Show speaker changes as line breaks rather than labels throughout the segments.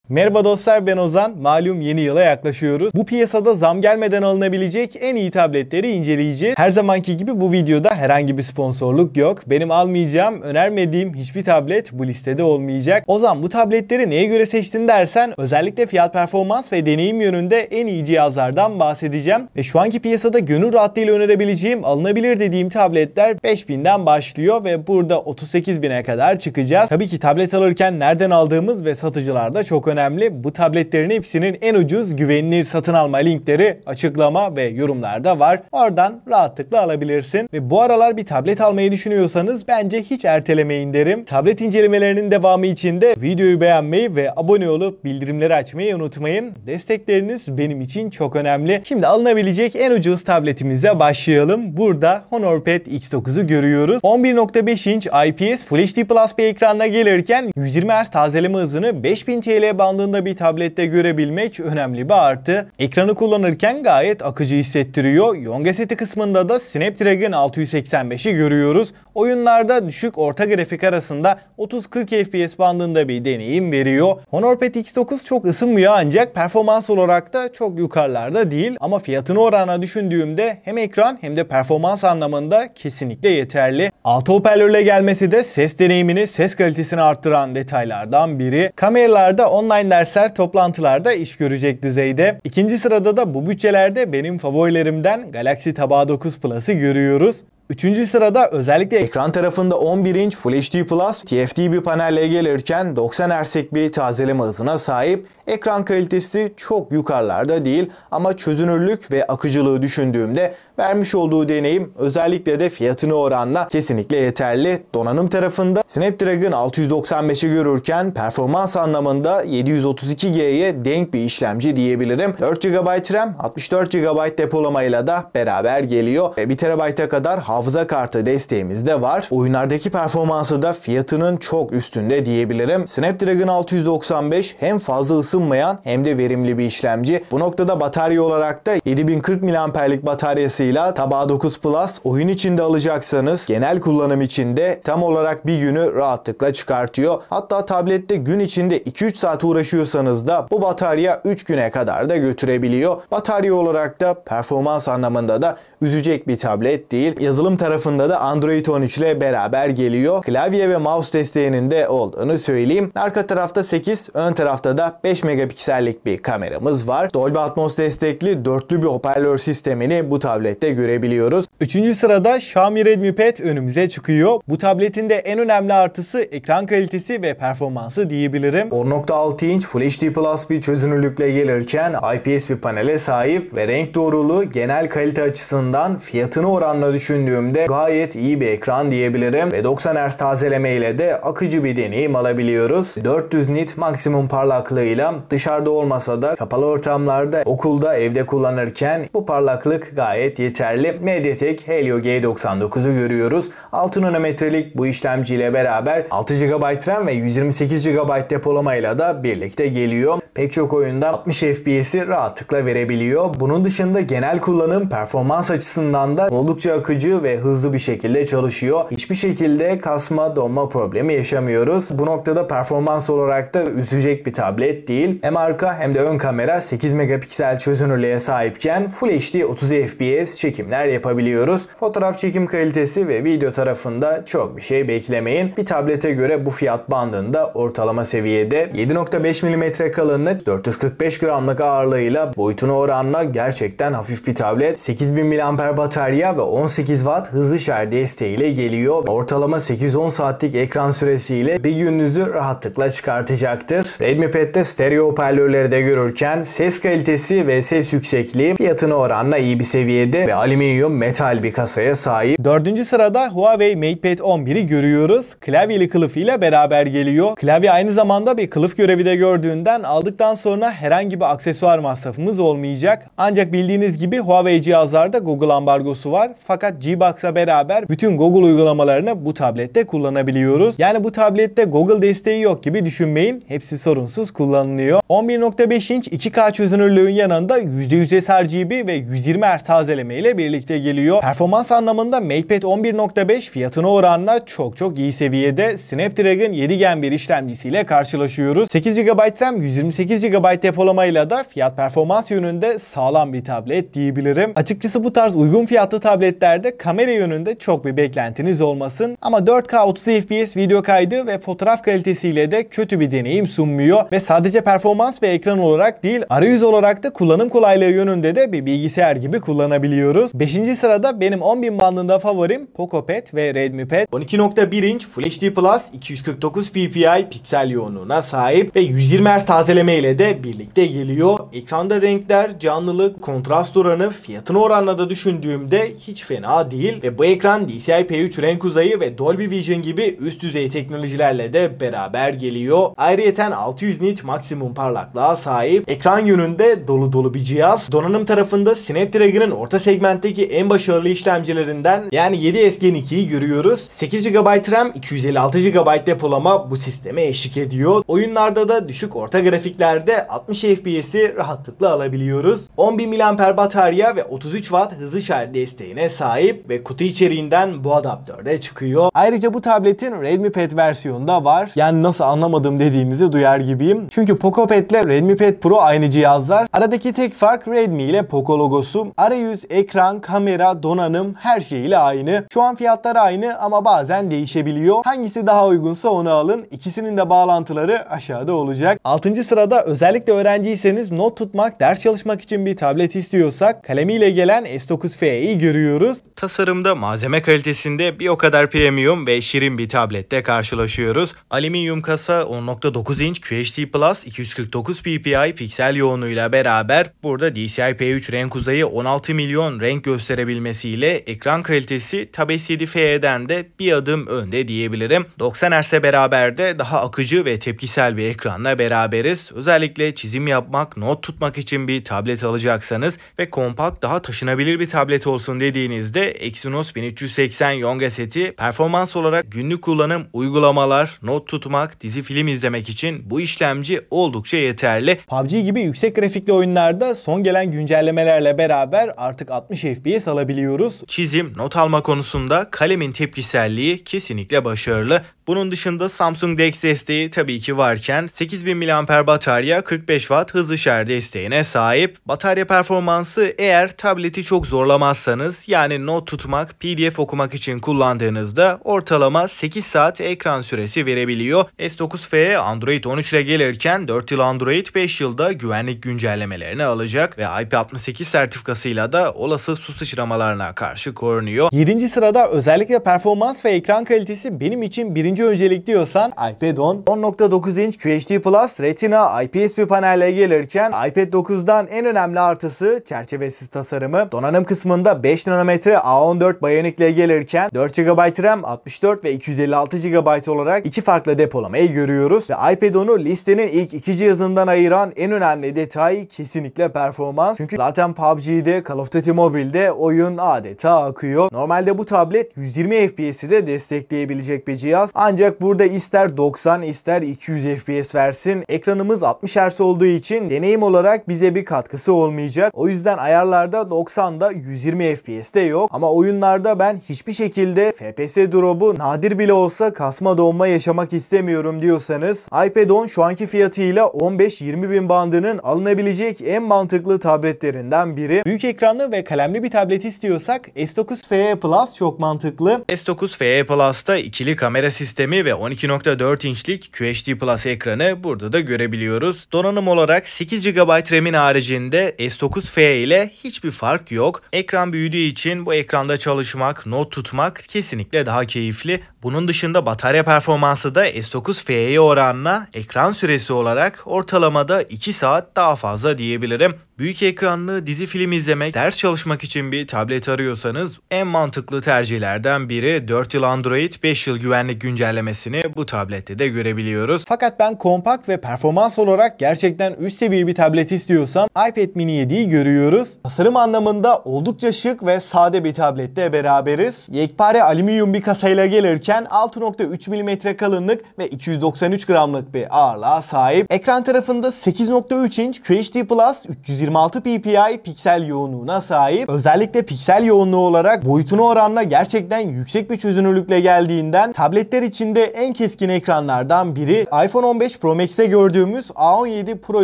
Merhaba dostlar, ben Ozan. Malum yeni yıla yaklaşıyoruz. Bu piyasada zam gelmeden alınabilecek en iyi tabletleri inceleyeceğiz. Her zamanki gibi bu videoda herhangi bir sponsorluk yok. Benim almayacağım, önermediğim hiçbir tablet bu listede olmayacak. Ozan, bu tabletleri neye göre seçtin dersen özellikle fiyat performans ve deneyim yönünde en iyi cihazlardan bahsedeceğim. Ve şu anki piyasada gönül rahatlığıyla önerebileceğim, alınabilir dediğim tabletler 5000'den başlıyor ve burada 38.000'e kadar çıkacağız. Tabii ki tablet alırken nereden aldığımız ve satıcılarda çok önemli. Bu tabletlerin hepsinin en ucuz, güvenilir satın alma linkleri açıklama ve yorumlarda var. Oradan rahatlıkla alabilirsin. Ve bu aralar bir tablet almayı düşünüyorsanız bence hiç ertelemeyin derim. Tablet incelemelerinin devamı için de videoyu beğenmeyi ve abone olup bildirimleri açmayı unutmayın. Destekleriniz benim için çok önemli. Şimdi alınabilecek en ucuz tabletimize başlayalım. Burada HonorPad X9'u görüyoruz. 11.5 inç IPS Full HD Plus bir ekranla gelirken 120 Hz tazeleme hızını 5000 TL bandında bir tablette görebilmek önemli bir artı. Ekranı kullanırken gayet akıcı hissettiriyor. Yonga seti kısmında da Snapdragon 685'i görüyoruz. Oyunlarda düşük orta grafik arasında 30-40 FPS bandında bir deneyim veriyor. HonorPad X9 çok ısınmıyor ancak performans olarak da çok yukarılarda değil. Ama fiyatını oranla düşündüğümde hem ekran hem de performans anlamında kesinlikle yeterli. 6 hoparlörle gelmesi de ses deneyimini, ses kalitesini arttıran detaylardan biri. Kameralarda online dersler, toplantılarda iş görecek düzeyde. İkinci sırada da bu bütçelerde benim favorilerimden Galaxy Tab A9 Plus'ı görüyoruz. Üçüncü sırada özellikle ekran tarafında 11 inç Full HD Plus TFT bir panelle gelirken 90 Hz'lik bir tazeleme hızına sahip. Ekran kalitesi çok yukarılarda değil ama çözünürlük ve akıcılığı düşündüğümde vermiş olduğu deneyim özellikle de fiyatını oranla kesinlikle yeterli. Donanım tarafında Snapdragon 695'i görürken performans anlamında 732G'ye denk bir işlemci diyebilirim. 4 GB RAM, 64 GB depolamayla da beraber geliyor ve 1 TB'a kadar hafıza kartı desteğimiz de var. Oyunlardaki performansı da fiyatının çok üstünde diyebilirim. Snapdragon 695 hem fazla ısınmayan hem de verimli bir işlemci. Bu noktada batarya olarak da 7040 mAh'lik bataryasıyla Tab A9 Plus oyun içinde alacaksanız genel kullanım içinde tam olarak bir günü rahatlıkla çıkartıyor. Hatta tablette gün içinde 2-3 saat uğraşıyorsanız da bu batarya 3 güne kadar da götürebiliyor. Batarya olarak da performans anlamında da üzecek bir tablet değil. Yazılım tarafında da Android 13 ile beraber geliyor. Klavye ve mouse desteğinin de olduğunu söyleyeyim. Arka tarafta 8, ön tarafta da 5 megapiksellik bir kameramız var. Dolby Atmos destekli dörtlü bir hoparlör sistemini bu tablette görebiliyoruz. Üçüncü sırada Xiaomi Redmi Pad önümüze çıkıyor. Bu tabletin de en önemli artısı ekran kalitesi ve performansı diyebilirim. 10.6 inç Full HD Plus bir çözünürlükle gelirken IPS bir panele sahip ve renk doğruluğu genel kalite açısından fiyatını oranla düşündüğümde gayet iyi bir ekran diyebilirim ve 90 Hz tazeleme ile de akıcı bir deneyim alabiliyoruz. 400 nit maksimum parlaklığıyla dışarıda olmasa da kapalı ortamlarda, okulda, evde kullanırken bu parlaklık gayet yeterli. MediaTek Helio G99'u görüyoruz. 6 nanometrelik bu işlemciyle beraber 6 GB RAM ve 128 GB depolamayla da birlikte geliyor. Pek çok oyunda 60 FPS'i rahatlıkla verebiliyor. Bunun dışında genel kullanım performans açısından da oldukça akıcı ve hızlı bir şekilde çalışıyor. Hiçbir şekilde kasma, donma problemi yaşamıyoruz. Bu noktada performans olarak da üzecek bir tablet değil. Hem arka hem de ön kamera 8 megapiksel çözünürlüğe sahipken Full HD 30 FPS çekimler yapabiliyoruz. Fotoğraf çekim kalitesi ve video tarafında çok bir şey beklemeyin. Bir tablete göre bu fiyat bandında ortalama seviyede. 7.5 mm kalınlık, 445 gramlık ağırlığıyla boyutuna oranla gerçekten hafif bir tablet. 8000 mAh batarya ve 18 Watt hızlı şarj desteğiyle geliyor. Ortalama 8-10 saatlik ekran süresiyle bir gününüzü rahatlıkla çıkartacaktır. Redmi Pad'de stereo hoparlörleri de görürken ses kalitesi ve ses yüksekliği fiyatına oranla iyi bir seviyede ve alüminyum metal bir kasaya sahip. Dördüncü sırada Huawei MatePad 11'i görüyoruz. Klavyeli kılıfıyla beraber geliyor. Klavye aynı zamanda bir kılıf görevi de gördüğünden aldıktan sonra herhangi bir aksesuar masrafımız olmayacak. Ancak bildiğiniz gibi Huawei cihazlarda Google ambargosu var. Fakat Gbox'a beraber bütün Google uygulamalarını bu tablette kullanabiliyoruz. Yani bu tablette Google desteği yok gibi düşünmeyin. Hepsi sorunsuz kullanılıyor. 11.5 inç 2K çözünürlüğün yanında %100 sRGB ve 120 Hz tazeleme ile birlikte geliyor. Performans anlamında MatePad 11.5 fiyatına oranla çok iyi seviyede. Snapdragon 7 Gen bir işlemcisiyle karşılaşıyoruz. 8 GB RAM, 128 28 GB depolamayla da fiyat performans yönünde sağlam bir tablet diyebilirim. Açıkçası bu tarz uygun fiyatlı tabletlerde kamera yönünde çok bir beklentiniz olmasın. Ama 4K 30 FPS video kaydı ve fotoğraf kalitesiyle de kötü bir deneyim sunmuyor. Ve sadece performans ve ekran olarak değil, arayüz olarak da kullanım kolaylığı yönünde de bir bilgisayar gibi kullanabiliyoruz. 5. sırada benim 10.000 bandında favorim Poco Pad ve Redmi Pad. 12.1 inç Full HD Plus 249 ppi piksel yoğunluğuna sahip ve 120 Hz tazeleme ile de birlikte geliyor. Ekranda renkler, canlılık, kontrast oranı, fiyatını oranla da düşündüğümde hiç fena değil ve bu ekran DCI-P3 renk uzayı ve Dolby Vision gibi üst düzey teknolojilerle de beraber geliyor. Ayrıyeten 600 nit maksimum parlaklığa sahip. Ekran yönünde dolu dolu bir cihaz. Donanım tarafında Snapdragon'ın orta segmentteki en başarılı işlemcilerinden yani 7S Gen 2'yi görüyoruz. 8 GB RAM, 256 GB depolama bu sisteme eşlik ediyor. Oyunlarda da düşük orta grafiklerde 60 FPS'i rahatlıkla alabiliyoruz. 10.000 mAh batarya ve 33 Watt hızlı şarj desteğine sahip ve kutu içeriğinden bu adaptör de çıkıyor. Ayrıca bu tabletin Redmi Pad versiyonu da var. Yani nasıl anlamadım dediğinizi duyar gibiyim. Çünkü Poco Pad ile Redmi Pad Pro aynı cihazlar. Aradaki tek fark Redmi ile Poco logosu. Arayüz, ekran, kamera, donanım her şeyiyle aynı. Şu an fiyatları aynı ama bazen değişebiliyor. Hangisi daha uygunsa onu alın. İkisinin de bağlantıları aşağıda olacak. 6. sırada özellikle öğrenciyseniz not tutmak, ders çalışmak için bir tablet istiyorsak kalemiyle gelen S9 FE'yi görüyoruz. Tasarımda, malzeme kalitesinde bir o kadar premium ve şirin bir tablette karşılaşıyoruz. Alüminyum kasa, 10.9 inç QHD Plus 249 ppi piksel yoğunluğuyla beraber burada DCI-P3 renk uzayı 16 milyon renk gösterebilmesiyle ekran kalitesi Tab S7 FE'den de bir adım önde diyebilirim. 90 Hz'e beraber de daha akıcı ve tepkisel bir ekranla beraberiz. Özellikle çizim yapmak, not tutmak için bir tablet alacaksanız ve kompakt, daha taşınabilir bir tablet olsun dediğinizde Exynos 1380 Yonga seti performans olarak günlük kullanım, uygulamalar, not tutmak, dizi film izlemek için bu işlemci oldukça yeterli. PUBG gibi yüksek grafikli oyunlarda son gelen güncellemelerle beraber artık 60 FPS alabiliyoruz. Çizim, not alma konusunda kalemin tepkiselliği kesinlikle başarılı. Bunun dışında Samsung DeX desteği tabii ki varken 8000 mAh batarya, 45 Watt hızlı şarj desteğine sahip. Batarya performansı eğer tableti çok zorlamazsanız, yani not tutmak, PDF okumak için kullandığınızda ortalama 8 saat ekran süresi verebiliyor. S9 FE Android 13 ile gelirken 4 yıl Android, 5 yılda güvenlik güncellemelerini alacak ve IP68 sertifikasıyla da olası su sıçramalarına karşı korunuyor. 7. sırada özellikle performans ve ekran kalitesi benim için birinci öncelik diyorsan iPad 10.9 inç QHD Plus Retina IPS bir panelle gelirken iPad 9'dan en önemli artısı çerçevesiz tasarımı. Donanım kısmında 5 nanometre A14 Bionic ile gelirken 4 GB RAM, 64 ve 256 GB olarak iki farklı depolamayı görüyoruz ve iPad 10'u listenin ilk iki cihazından ayıran en önemli detay kesinlikle performans. Çünkü zaten PUBG'de, Call of Duty Mobile'de oyun adeta akıyor. Normalde bu tablet 120 FPS'i de destekleyebilecek bir cihaz. Ancak burada ister 90 ister 200 FPS versin. Ekranımız 60 Hz olduğu için deneyim olarak bize bir katkısı olmayacak. O yüzden ayarlarda 90'da 120 FPS'te yok. Ama oyunlarda ben hiçbir şekilde FPS drop'u nadir bile olsa kasma donma yaşamak istemiyorum diyorsanız iPad 10 şu anki fiyatıyla 15-20 bin bandının alınabilecek en mantıklı tabletlerinden biri. Büyük ekranlı ve kalemli bir tablet istiyorsak S9 FE Plus çok mantıklı. S9 FE Plus'ta ikili kamera sistemi ve 12.4 inçlik QHD Plus ekranı burada da görebiliyoruz. Donanım olarak 8 GB RAM'in haricinde S9 FE ile hiçbir fark yok. Ekran büyüdüğü için bu ekranda çalışmak, not tutmak kesinlikle daha keyifli. Bunun dışında batarya performansı da S9 FE'ye oranla ekran süresi olarak ortalamada 2 saat daha fazla diyebilirim. Büyük ekranlı dizi film izlemek, ders çalışmak için bir tablet arıyorsanız en mantıklı tercihlerden biri. 4 yıl Android, 5 yıl güvenlik güncellemesini bu tablette de görebiliyoruz. Fakat ben kompakt ve performans olarak gerçekten üst seviye bir tablet istiyorsam iPad Mini 7'yi görüyoruz. Tasarım anlamında oldukça şık ve sade bir tablette beraberiz. Yekpare alüminyum bir kasayla gelirken görürken 6.3 mm kalınlık ve 293 gramlık bir ağırlığa sahip. Ekran tarafında 8.3 inç QHD Plus 326 ppi piksel yoğunluğuna sahip. Özellikle piksel yoğunluğu olarak boyutuna oranla gerçekten yüksek bir çözünürlükle geldiğinden tabletler içinde en keskin ekranlardan biri. iPhone 15 Pro Max'te gördüğümüz A17 Pro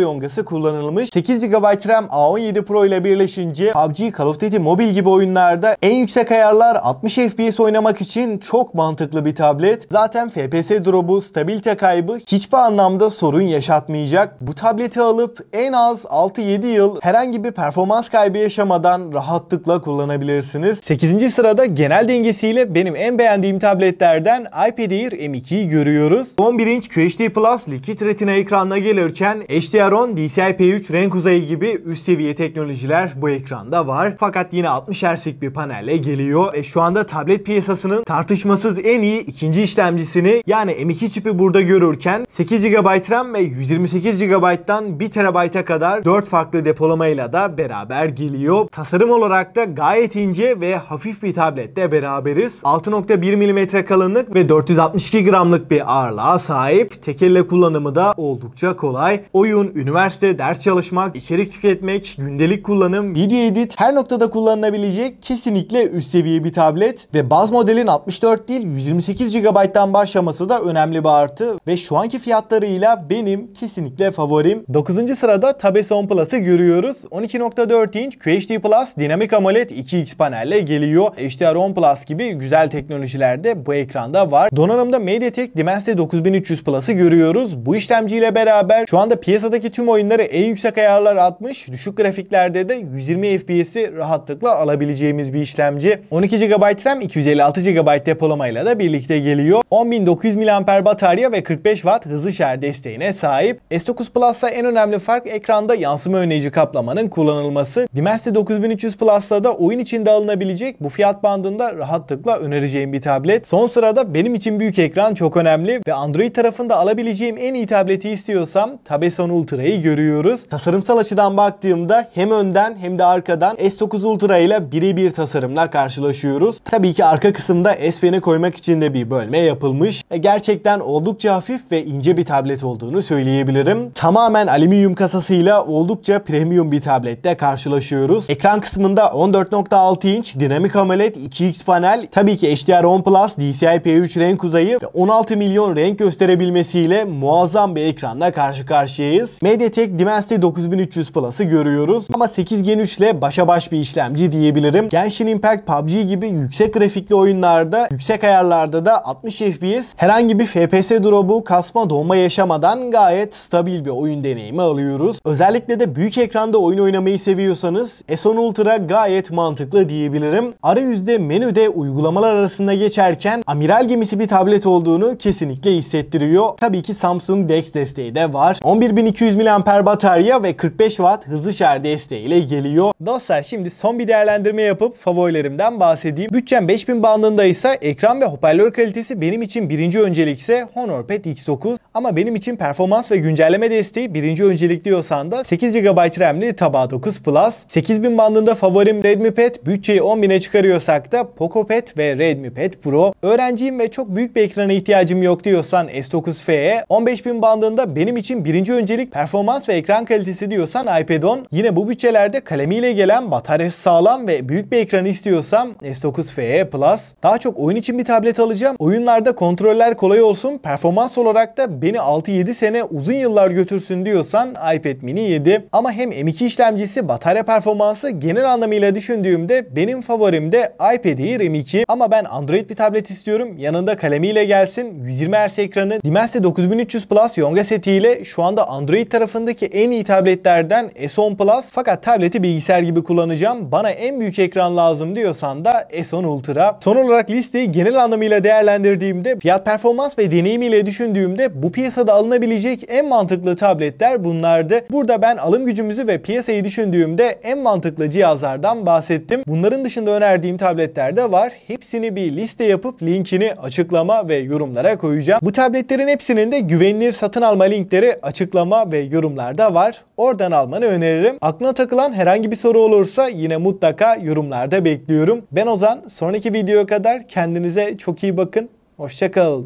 yongası kullanılmış. 8 GB RAM A17 Pro ile birleşince PUBG, Call of Duty Mobile gibi oyunlarda en yüksek ayarlar 60 FPS oynamak için çok mantıklı bir tablet. Zaten FPS drop'u, stabilite kaybı hiçbir anlamda sorun yaşatmayacak. Bu tableti alıp en az 6-7 yıl herhangi bir performans kaybı yaşamadan rahatlıkla kullanabilirsiniz. 8. sırada genel dengesiyle benim en beğendiğim tabletlerden iPad Air M2'yi görüyoruz. 11 inç QHD Plus Liquid Retina ekranına gelirken HDR10, DCI-P3 renk uzayı gibi üst seviye teknolojiler bu ekranda var. Fakat yine 60 Hz'lik bir panelle geliyor. Şu anda tablet piyasasının tartışmasız en iyi ikinci işlemcisini yani M2 çipi burada görürken 8 GB RAM ve 128 GB'dan 1 TB'a kadar 4 farklı depolamayla da beraber geliyor. Tasarım olarak da gayet ince ve hafif bir tablette beraberiz. 6.1 mm kalınlık ve 462 gramlık bir ağırlığa sahip. Tek elle kullanımı da oldukça kolay. Oyun, üniversite, ders çalışmak, içerik tüketmek, gündelik kullanım, video edit her noktada kullanılabilecek kesinlikle üst seviye bir tablet ve baz modelin 64 değil 128 GB'dan başlaması da önemli bir artı ve şu anki fiyatlarıyla benim kesinlikle favorim. 9. sırada Tab S10 Plus'ı görüyoruz. 12.4 inç QHD Plus Dinamic AMOLED 2X panelle geliyor. HDR10 Plus gibi güzel teknolojiler de bu ekranda var. Donanımda MediaTek Dimensity 9300 Plus'ı görüyoruz. Bu işlemciyle beraber şu anda piyasadaki tüm oyunları en yüksek ayarlar 60, düşük grafiklerde de 120 FPS'i rahatlıkla alabileceğimiz bir işlemci. 12 GB RAM, 256 GB depolamayla da birlikte geliyor. 10.900 mAh batarya ve 45 Watt hızlı şarj desteğine sahip. S9 Plus'ta en önemli fark ekranda yansıma önleyici kaplamanın kullanılması. Dimensity 9300 Plus'ta da oyun içinde alınabilecek bu fiyat bandında rahatlıkla önereceğim bir tablet. Son sırada benim için büyük ekran çok önemli ve Android tarafında alabileceğim en iyi tableti istiyorsam Tab S10 Ultra'yı görüyoruz. Tasarımsal açıdan baktığımda hem önden hem de arkadan S9 Ultra ile birebir tasarımla karşılaşıyoruz. Tabii ki arka kısımda S Pen'i koymak için de bir bölme yapılmış. Gerçekten oldukça hafif ve ince bir tablet olduğunu söyleyebilirim. Tamamen alüminyum kasasıyla oldukça premium bir tablette karşılaşıyoruz. Ekran kısmında 14.6 inç Dinamic AMOLED 2X panel, tabii ki HDR10 Plus DCI-P3 renk uzayı ve 16 milyon renk gösterebilmesiyle muazzam bir ekranla karşı karşıyayız. MediaTek Dimensity 9300 Plus'ı görüyoruz ama 8 Gen 3 ile başa baş bir işlemci diyebilirim. Genshin Impact, PUBG gibi yüksek grafikli oyunlarda, yüksek ayarlarda da 60 FPS, herhangi bir FPS drop'u, kasma, donma yaşamadan gayet stabil bir oyun deneyimi alıyoruz. Özellikle de büyük ekranda oyun oynamayı seviyorsanız S10 Ultra gayet mantıklı diyebilirim. Arayüzde menüde uygulamalar arasında geçerken amiral gemisi bir tablet olduğunu kesinlikle hissettiriyor. Tabii ki Samsung DeX desteği de var. 11.200 mAh batarya ve 45 Watt hızlı şarj desteğiyle geliyor. Dostlar şimdi son bir değerlendirme yapıp favorilerimden bahsedeyim. Bütçem 5000 bandında ise ekran ve hoparlör kalitesi benim için birinci öncelikse HonorPad X9 ama benim için performans ve güncelleme desteği birinci öncelik diyorsan da 8 GB RAM'li Tab A9 Plus. 8000 bandında favorim Redmi Pad, bütçeyi 10.000'e çıkarıyorsak da Poco Pad ve Redmi Pad Pro. Öğrenciyim ve çok büyük bir ekrana ihtiyacım yok diyorsan S9 FE. 15.000 bandında benim için birinci öncelik performans ve ekran kalitesi diyorsan iPad 10. Yine bu bütçelerde kalemiyle gelen, bataryası sağlam ve büyük bir ekran istiyorsam S9 FE Plus. Daha çok oyun için bir tablet alacağım. Oyunlarda kontroller kolay olsun, performans olarak da beni 6-7 sene uzun yıllar götürsün diyorsan iPad Mini 7. Ama hem M2 işlemcisi, batarya performansı genel anlamıyla düşündüğümde benim favorim de iPad Air M2. Ama ben Android bir tablet istiyorum. Yanında kalemiyle gelsin. 120 Hz ekranı. Dimensity 9300 Plus Yonga setiyle şu anda Android tarafındaki en iyi tabletlerden S10 Plus. Fakat tableti bilgisayar gibi kullanacağım. Bana en büyük ekran lazım diyorsan da S10 Ultra. Son olarak listeyi genel anlamıyla değerlendirdiğimde, fiyat performans ve deneyimiyle düşündüğümde bu piyasada alınabilecek en mantıklı tabletler bunlardı. Burada ben alım gücümüzü ve piyasayı düşündüğümde en mantıklı cihazlardan bahsettim. Bunların dışında önerdiğim tabletler de var. Hepsini bir liste yapıp linkini açıklama ve yorumlara koyacağım. Bu tabletlerin hepsinin de güvenilir satın alma linkleri açıklama ve yorumlarda var. Oradan almanı öneririm. Aklına takılan herhangi bir soru olursa yine mutlaka yorumlarda bekliyorum. Ben Ozan. Sonraki videoya kadar kendinize çok iyi bakın. Hoşça kal.